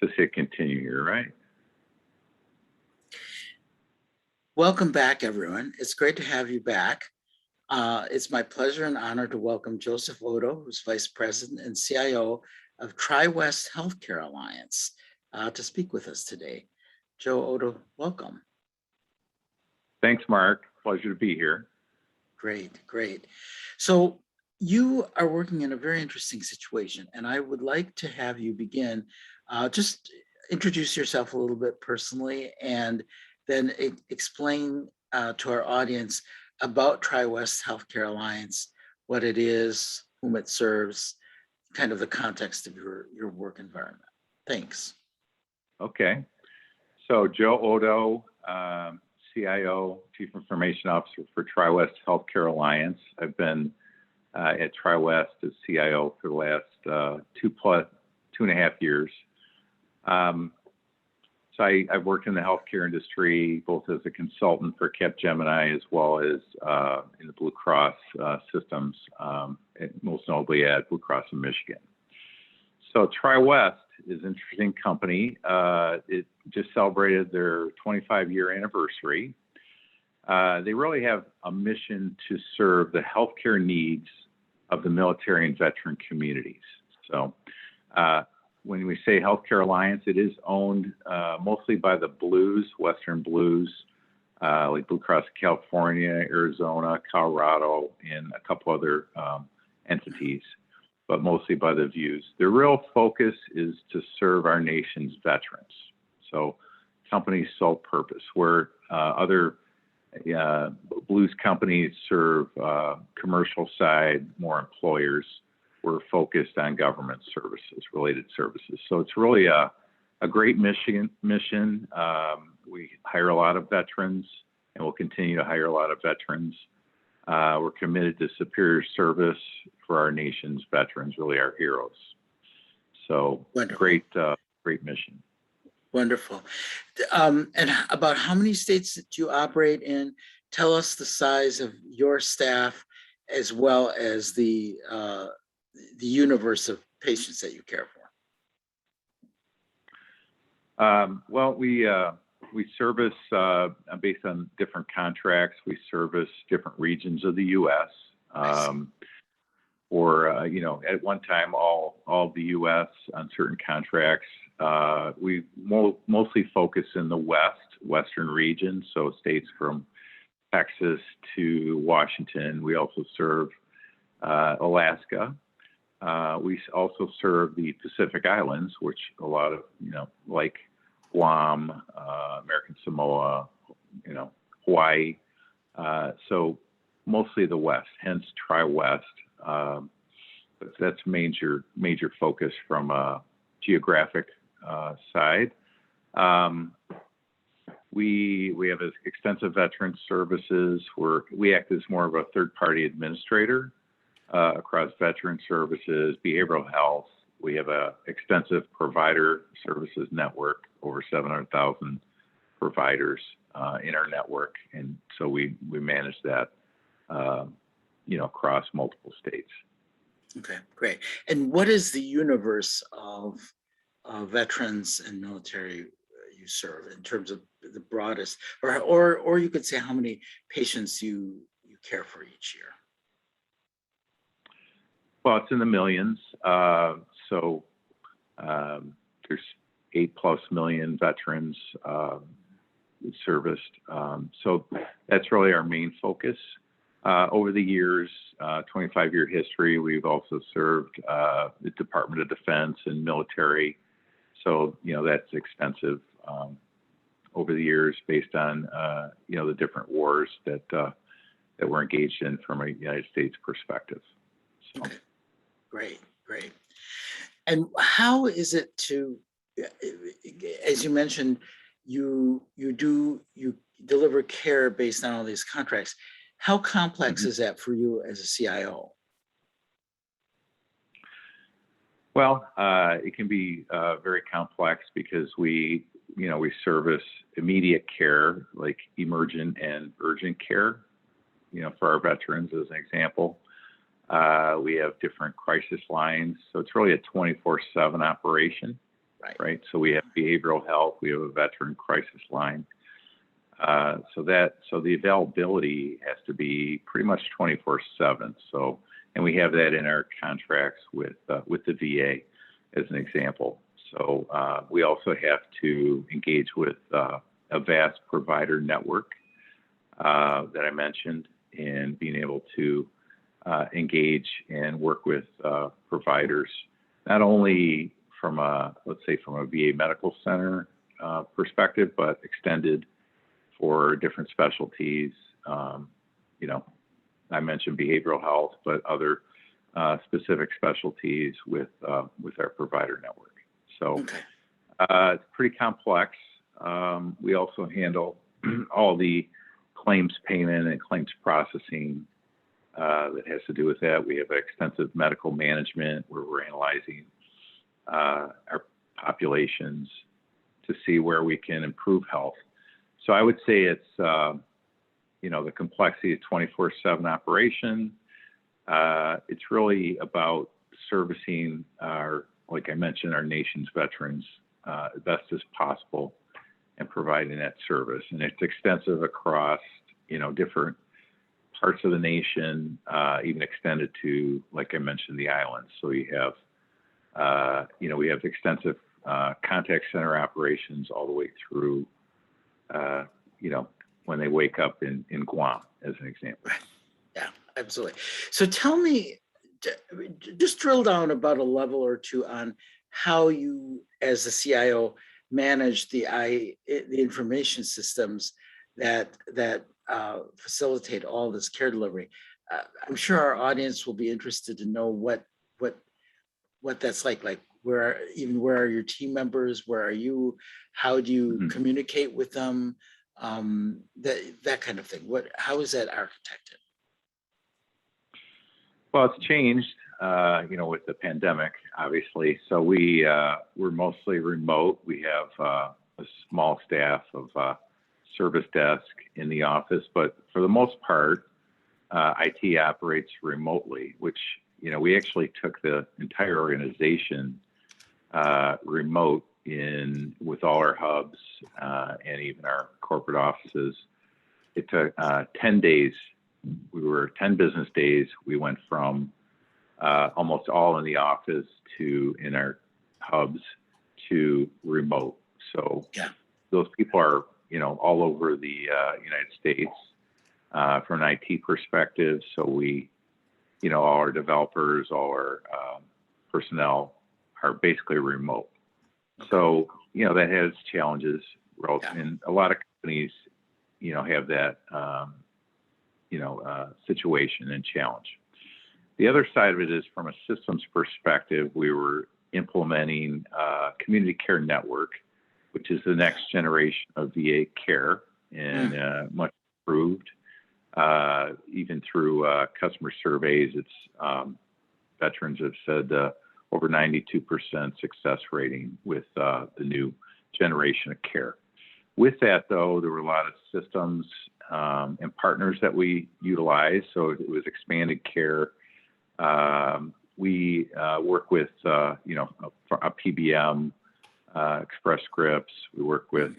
Just hit continue here, right? Welcome back, everyone. It's great to have you back. It's my pleasure and honor to welcome Joseph Oddo, who's Vice President and CIO of Tri-West Healthcare Alliance, to speak with us today. Joe Oddo, welcome. Thanks, Mark. Pleasure to be here. Great, great. So you are working in a very interesting situation, and I would like to have you begin. Just introduce yourself a little bit personally, and then explain to our audience about Tri-West Healthcare Alliance, what it is, whom it serves, kind of the context of your work environment. Thanks. Okay. So Joe Oddo, CIO, Chief Information Officer for Tri-West Healthcare Alliance. I've been at Tri-West as CIO for the last 2.5 years. So I've worked in the healthcare industry, both as a consultant for Capgemini as well as in the Blue Cross systems, most notably at Blue Cross in Michigan. So Tri-West is an interesting company. It just celebrated their 25-year anniversary. They really have a mission to serve the healthcare needs of the military and veteran communities. So when we say Healthcare Alliance, it is owned mostly by the Blues, Western Blues, like Blue Cross of California, Arizona, Colorado, and a couple other entities, but mostly by the Views. Their real focus is to serve our nation's veterans. So company's sole purpose, where other Blues companies serve commercial side, more employers. We're focused on government services, related services. So it's really a great mission. We hire a lot of veterans, and we'll continue to hire a lot of veterans. We're committed to superior service for our nation's veterans, really our heroes. So great mission. Wonderful. And about how many states that you operate in? Tell us the size of your staff, as well as the universe of patients that you care for. Well, we service based on different contracts. We service different regions of the U.S. Or at one time, all the U.S. on certain contracts. We mostly focus in the Western region, so states from Texas to Washington. We also serve Alaska. We also serve the Pacific Islands, which a lot of, like Guam, American Samoa, Hawaii. So mostly the West, hence Tri-West. But that's major focus from a geographic side. We have extensive veteran services where we act as more of a third-party administrator across veteran services, behavioral health. We have an extensive provider services network, over 700,000 providers in our network, and so we manage that, across multiple states. Okay, great. And what is the universe of veterans and military you serve in terms of the broadest, or you could say how many patients you care for each year? Well, it's in the millions. So there's 8+ million veterans serviced. So that's really our main focus. Over the years, 25-year history, we've also served the Department of Defense and military. So, that's extensive over the years based on, the different wars that we're engaged in from a United States perspective. So. Okay. Great. And how is it as you mentioned, you deliver care based on all these contracts. How complex is that for you as a CIO? Well, it can be very complex because we service immediate care, like emergent and urgent care, for our veterans as an example. We have different crisis lines, so it's really a 24/7 operation. Right. right? So we have behavioral health, we have a veteran crisis line. So the availability has to be pretty much 24/7. So, and we have that in our contracts with the VA as an example. So we also have to engage with a vast provider network that I mentioned, and being able to engage and work with providers, not only from let's say from a VA medical center perspective, but extended for different specialties. You know, I mentioned behavioral health, but other specific specialties with our provider network. So Okay. it's pretty complex. We also handle all the claims payment and claims processing that has to do with that. We have extensive medical management where we're analyzing our populations to see where we can improve health. So I would say it's, you know, the complexity of 24/7 operation. It's really about servicing our, like I mentioned, our nation's veterans as best as possible and providing that service. And it's extensive across, you know, different parts of the nation, even extended to, like I mentioned, the islands. So you have, you know, we have extensive contact center operations all the way through, you know, when they wake up in Guam, as an example. Yeah, absolutely. So tell me, just drill down about a level or two on how you, as a CIO, manage the information systems that facilitate all this care delivery. I'm sure our audience will be interested to know what that's like. Like, where are your team members? Where are you? How do you communicate with them? That kind of thing. How is that architected? Well, it's changed, you know, with the pandemic, obviously. So we're mostly remote. We have a small staff of service desk in the office, but for the most part, IT operates remotely, which, you know, we actually took the entire organization remote with all our hubs and even our corporate offices. It took 10 days. 10 business days. We went from almost all in the office to in our hubs to remote. So yeah, those people are, you know, all over the United States from an IT perspective. So we, you know, all our developers, all our personnel are basically remote. okay. So, you know, that has challenges. Yeah. And a lot of companies, you know, have that, situation and challenge. The other side of it is from a systems perspective, we were implementing community care network, which is the next generation of VA care, and much improved. Even through customer surveys, it's veterans have said over 92% success rating with the new generation of care. With that, though, there were a lot of systems and partners that we utilized. So it was expanded care. We work with, a PBM, Express Scripts. We work with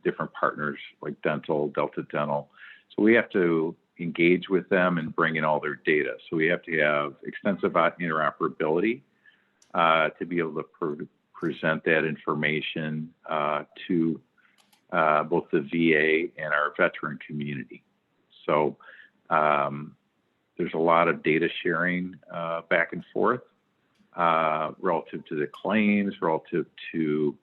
different partners like Dental, Delta Dental. So we have to engage with them and bring in all their data. So we have to have extensive interoperability to be able to present that information to both the VA and our veteran community. So there's a lot of data sharing back and forth relative to the claims, relative to,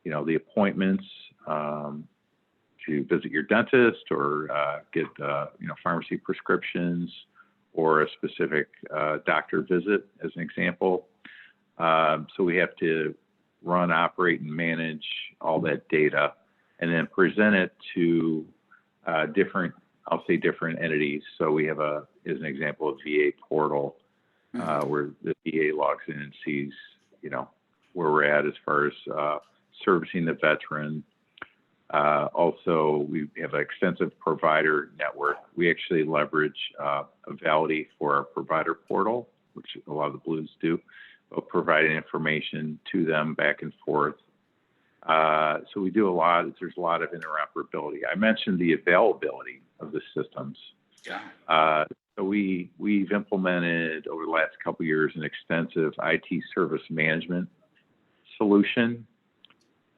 you know, the appointments to visit your dentist or get, pharmacy prescriptions or a specific doctor visit, as an example. So we have to run, operate, and manage all that data, and then present it to different entities. So we have as an example, a VA portal where the VA logs in and sees, you know, where we're at as far as servicing the veteran. Also, we have an extensive provider network. We actually leverage Avality for our provider portal, which a lot of the Blues do, of providing information to them back and forth So we do there's a lot of interoperability. I mentioned the availability of the systems. Yeah. So we've implemented over the last couple of years an extensive IT service management solution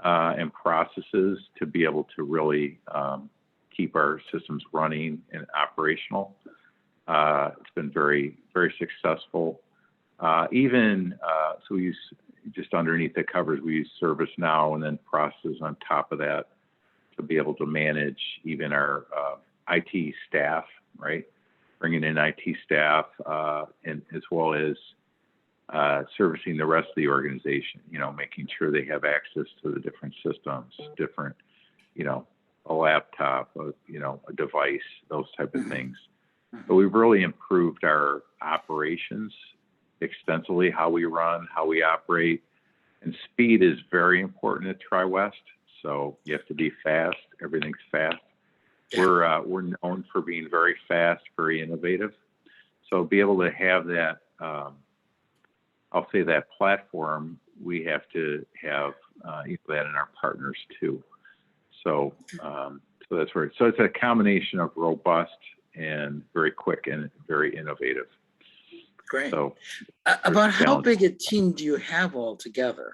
and processes to be able to really keep our systems running and operational. It's been very, very successful. So we use, just underneath the covers, we use ServiceNow and then processes on top of that to be able to manage even our IT staff, right? Bringing in IT staff and as well as servicing the rest of the organization, making sure they have access to the different systems, different, a laptop, a device, those type of things. But we've really improved our operations extensively, how we run, how we operate, and speed is very important at TriWest. So you have to be fast. Everything's fast. Yeah. We're known for being very fast, very innovative. So be able to have that, I'll say that platform, we have to have that in our partners too. So that's where. So it's a combination of robust and very quick and very innovative. Great. So about how big a team do you have altogether?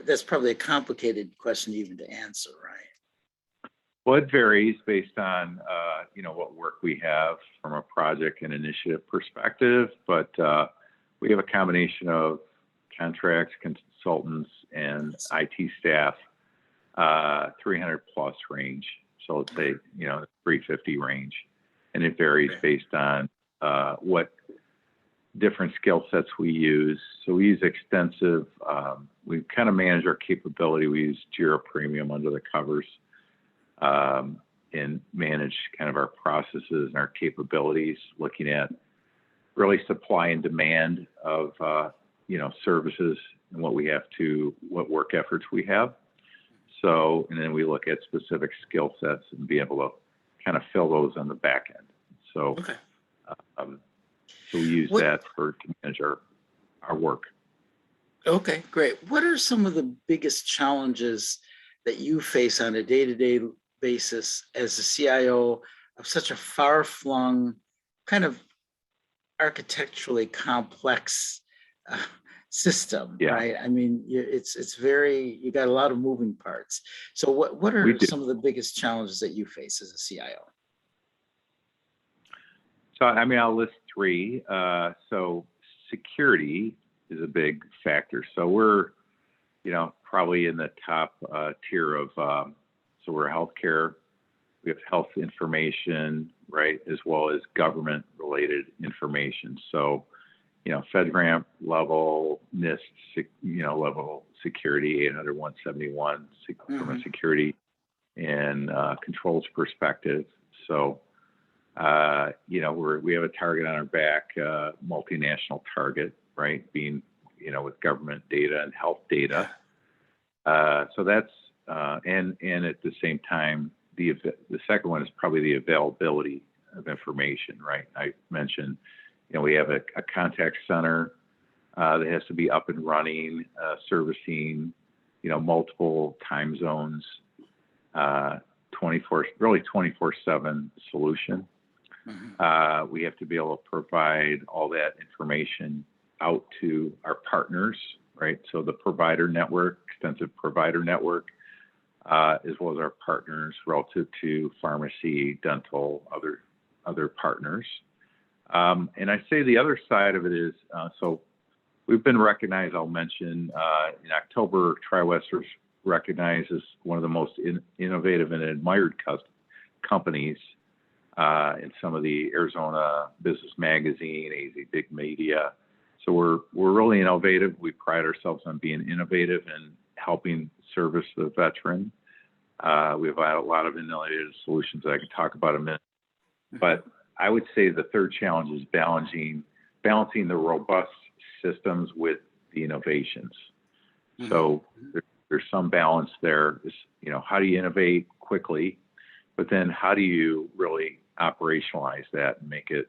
That's probably a complicated question even to answer, right? Well, it varies based on what work we have from a project and initiative perspective, but we have a combination of contracts, consultants, and IT staff, 300 plus range. So let's say 350 range, and it varies based on what different skill sets we use. So we use extensive. We kind of manage our capability. We use Jira Premium under the covers. And manage kind of our processes and our capabilities, looking at really supply and demand of services and what work efforts we have. So, and then we look at specific skill sets and be able to kind of fill those on the back end. So, so we use that to manage our work. Okay, great. What are some of the biggest challenges that you face on a day-to-day basis as a CIO of such a far-flung, kind of architecturally complex system, right? I mean, it's very, you got a lot of moving parts. So what are some of the biggest challenges that you face as a CIO? So, I mean, I'll list three. So security is a big factor. So we're, probably in the top tier of, so we're healthcare, we have health information, right, as well as government related information. So, FedRAMP level, NIST, level security, 800-171 from a security and controls perspective. So, we have a target on our back, multinational target, right, being, with government data and health data. So that's, and at the same time, the second one is probably the availability of information, right? I mentioned, we have a contact center that has to be up and running, servicing, multiple time zones, 24/7 solution. We have to be able to provide all that information out to our partners, right? So the provider network, extensive provider network, as well as our partners relative to pharmacy, dental, other partners. And I say the other side of it is, so we've been recognized, I'll mention, in October, TriWest was recognized as one of the most innovative and admired companies in some of the Arizona Business Magazine, AZ Big Media. So we're really innovative. We pride ourselves on being innovative and helping service the veteran. We have a lot of innovative solutions that I can talk about in a minute. But I would say the third challenge is balancing the robust systems with the innovations. So there's some balance there. Is, how do you innovate quickly, but then how do you really operationalize that and make it,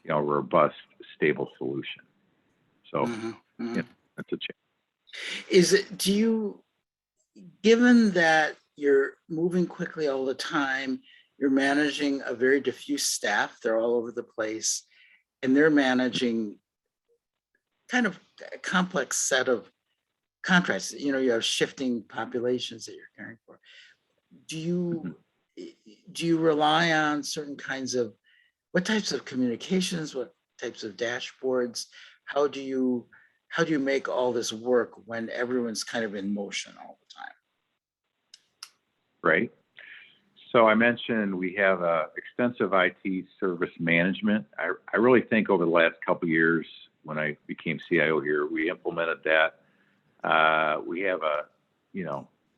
a robust, stable solution? So that's a challenge. Is it? Do you given that you're moving quickly all the time, you're managing a very diffuse staff, they're all over the place, and they're managing kind of a complex set of contracts. You know, you have shifting populations that you're caring for. Do Mhm. you rely on certain kinds of, what types of communications, what types of dashboards? How do you make all this work when everyone's kind of in motion all the time? Right. So I mentioned we have extensive IT service management. I really think over the last couple of years, when I became CIO here, we implemented that. We have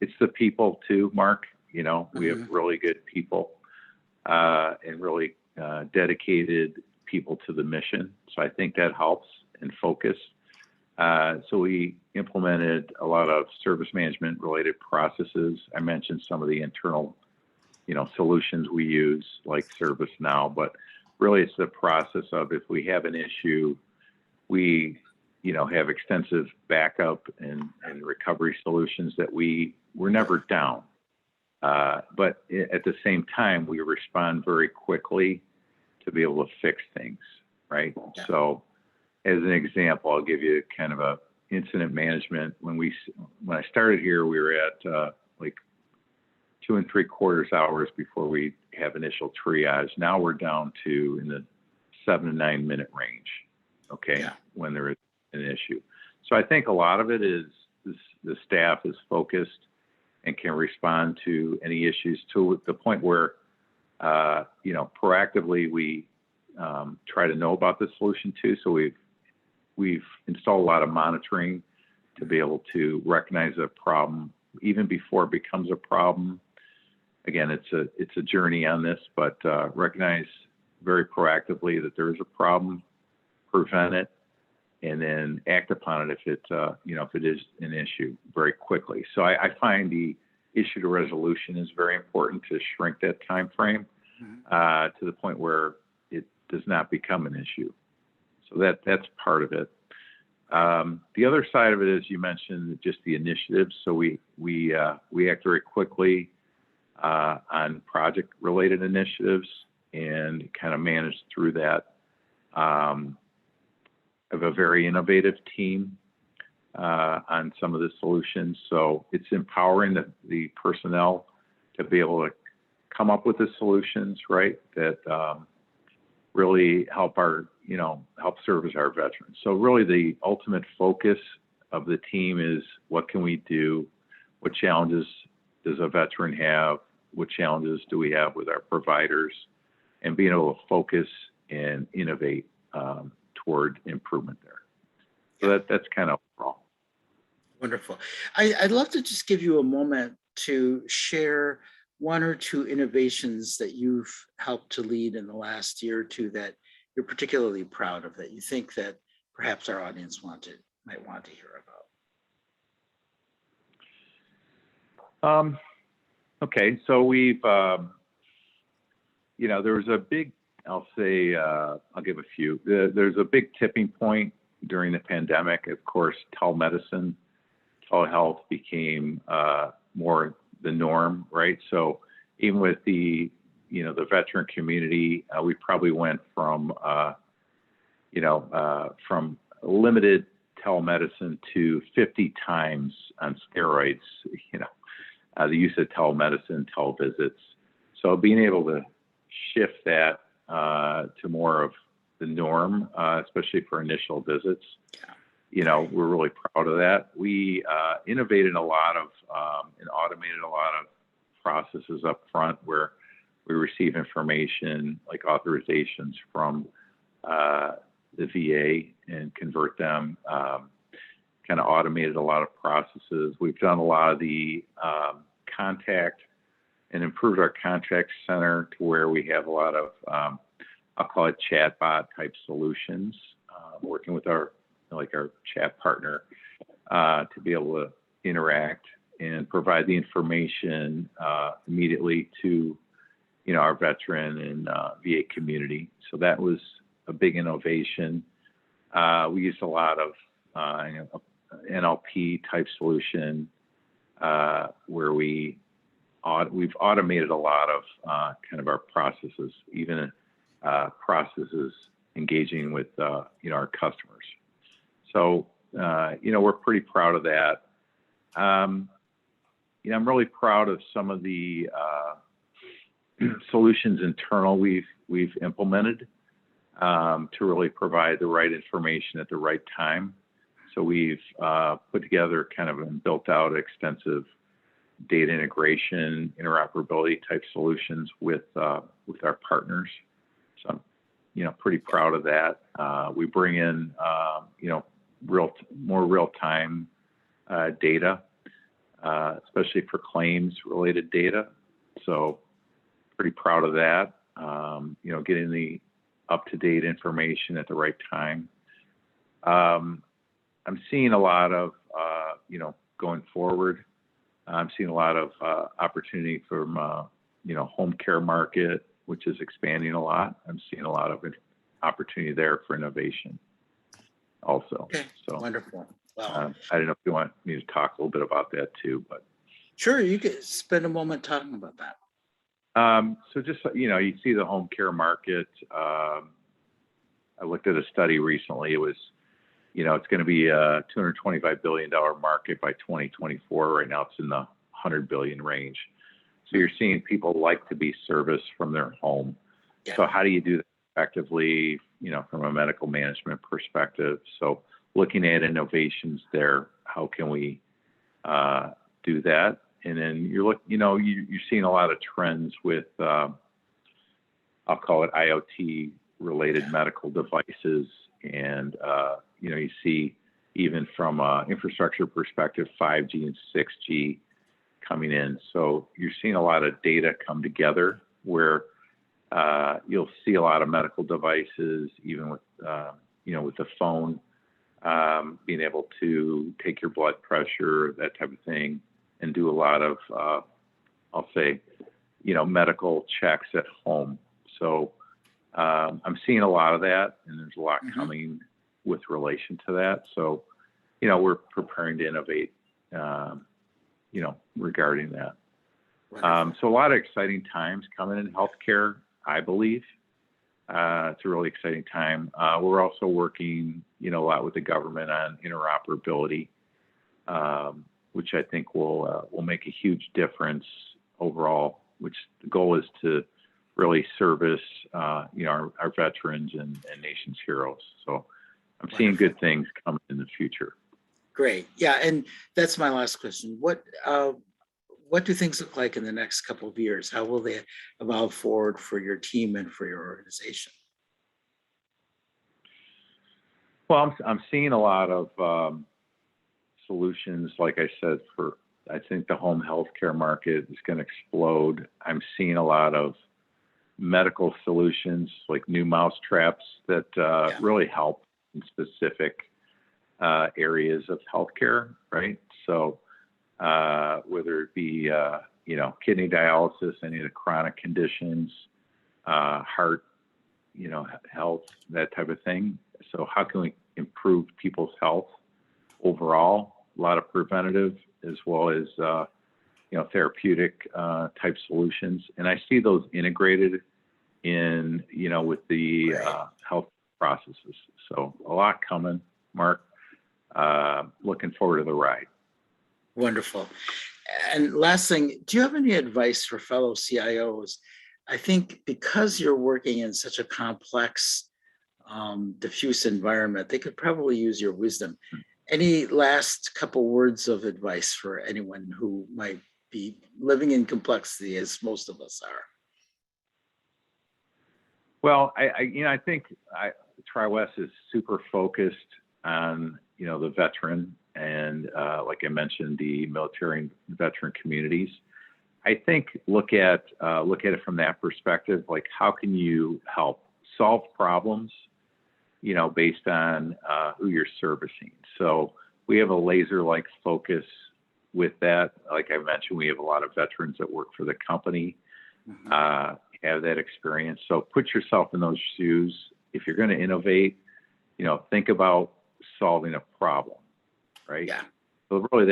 it's the people too, Mark. We have Mhm. really good people and really dedicated people to the mission. So I think that helps and focus. So we implemented a lot of service management related processes. I mentioned some of the internal, solutions we use like ServiceNow, but really it's the process of if we have an issue, we, have extensive backup and recovery solutions that we're never down. But at the same time, we respond very quickly to be able to fix things, right? Yeah. So as an example, I'll give you kind of a incident management. When I started here, we were at like 2 3/4 hours before we have initial triage. Now we're down to in the 7 to 9 minute range. Okay, Yeah. when there is an issue. So I think a lot of it is the staff is focused and can respond to any issues to the point where, proactively we try to know about the solution too. So we've installed a lot of monitoring to be able to recognize a problem even before it becomes a problem. Again, it's a journey on this, but recognize very proactively that there is a problem, prevent it, and then act upon it if it is an issue very quickly. So I find the issue to resolution is very important to shrink that time frame to the point where it does not become an issue. So that's part of it. The other side of it is you mentioned just the initiatives. So we act very quickly on project-related initiatives and kind of manage through that. Of a very innovative team on some of the solutions. So it's empowering the personnel to be able to come up with the solutions, right, that really help help service our veterans. So really the ultimate focus of the team is what can we do? What challenges does a veteran have? What challenges do we have with our providers? And being able to focus and innovate toward improvement there. So that's kind of overall. Wonderful. I'd love to just give you a moment to share one or two innovations that you've helped to lead in the last year or two that you're particularly proud of, that you think that perhaps our audience might want to hear about. Okay, so we've, there was a big, I'll give a few. There's a big tipping point during the pandemic. Of course, telemedicine, telehealth became more the norm, right? So even with the veteran community, we probably went from limited telemedicine to 50 times on steroids, the use of telemedicine, televisits. So being able to shift that to more of the norm, especially for initial visits, we're really proud of that. We innovated a lot of and automated a lot of processes up front where we receive information like authorizations from the VA and convert them, kind of automated a lot of processes. We've done a lot of the contact and improved our contact center to where we have a lot of, I'll call it chatbot type solutions, working with our chat partner to be able to interact and provide the information immediately to, our veteran and VA community. So that was a big innovation. We used a lot of NLP type solution where we've automated a lot of kind of our processes, even processes engaging with our customers. So we're pretty proud of that. I'm really proud of some of the solutions internal we've implemented to really provide the right information at the right time. So we've put together kind of and built out extensive data integration, interoperability type solutions with our partners. So I'm pretty proud of that. We bring in more real-time data, especially for claims related data. So pretty proud of that. Getting the up-to-date information at the right time. I'm seeing a lot of, going forward, I'm seeing a lot of opportunity from, home care market, which is expanding a lot. I'm seeing a lot of opportunity there for innovation also. Okay, so wonderful. Wow. I don't know if you want me to talk a little bit about that too, but. Sure, you could spend a moment talking about that. So just, you see the home care market. I looked at a study recently. It was, it's going to be a $225 billion market by 2024. Right now it's in the 100 billion range. So you're seeing people like to be serviced from their home. Yeah. So how do you do that effectively, from a medical management perspective? So looking at innovations there, how can we do that? And then you're seeing a lot of trends with, I'll call it IoT related medical devices. And, you see even from an infrastructure perspective, 5G and 6G coming in. So you're seeing a lot of data come together where you'll see a lot of medical devices, even with, with the phone, being able to take your blood pressure, that type of thing, and do a lot of, I'll say, medical checks at home. So I'm seeing a lot of that, and there's a lot coming with relation to that. So, we're preparing to innovate, regarding that. So a lot of exciting times coming in healthcare, I believe. It's a really exciting time. We're also working, a lot with the government on interoperability, which I think will make a huge difference overall, which the goal is to really service, our veterans and nation's heroes. So I'm seeing good things coming in the future. Great. Yeah. And that's my last question. What do things look like in the next couple of years? How will they evolve forward for your team and for your organization? Well, I'm seeing a lot of solutions, like I said, I think the home healthcare market is going to explode. I'm seeing a lot of medical solutions, like new mousetraps that really help in specific areas of healthcare, right? So whether it be, kidney dialysis, any of the chronic conditions, heart, health, that type of thing. So how can we improve people's health overall? A lot of preventative as well as, therapeutic type solutions. And I see those integrated in, with the health processes. So a lot coming, Mark. Looking forward to the ride. Wonderful. And last thing, do you have any advice for fellow CIOs? I think because you're working in such a complex, diffuse environment, they could probably use your wisdom. Any last couple words of advice for anyone who might be living in complexity, as most of us are? Well, I think TriWest is super focused on, the veteran and, like I mentioned, the military and veteran communities. I think look at it from that perspective. Like, how can you help solve problems, based on who you're servicing? So we have a laser-like focus with that. Like I mentioned, we have a lot of veterans that work for the company, have that experience. So put yourself in those shoes. If you're going to innovate, think about solving a problem, right? Yeah. So really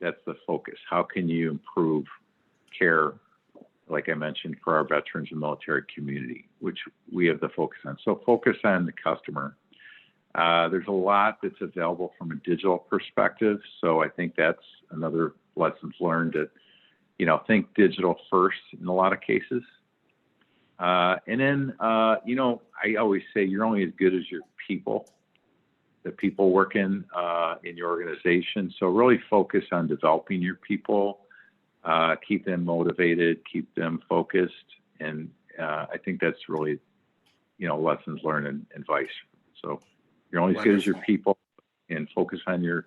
that's the focus. How can you improve care, like I mentioned, for our veterans and military community, which we have the focus on. So focus on the customer. There's a lot that's available from a digital perspective. So I think that's another lessons learned, that, you know, think digital first in a lot of cases. And then, you know, I always say you're only as good as your people, the people working in your organization. So really focus on developing your people, keep them motivated, keep them focused. And I think that's really, you know, lessons learned and advice. So you're only as good as your people, and focus on your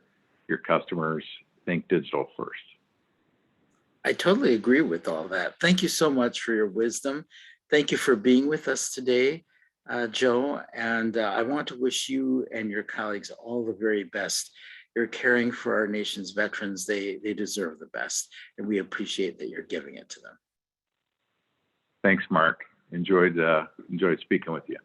customers. Think digital first. I totally agree with all that. Thank you so much for your wisdom. Thank you for being with us today, Joe. And I want to wish you and your colleagues all the very best. You're caring for our nation's veterans. They deserve the best, and we appreciate that you're giving it to them. Thanks, Mark. Enjoyed speaking with you.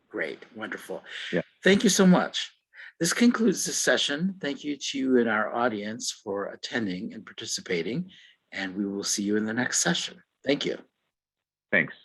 Great, wonderful. Yeah. Thank you so much. This concludes this session. Thank you to you and our audience for attending and participating, and we will see you in the next session. Thank you. Thanks.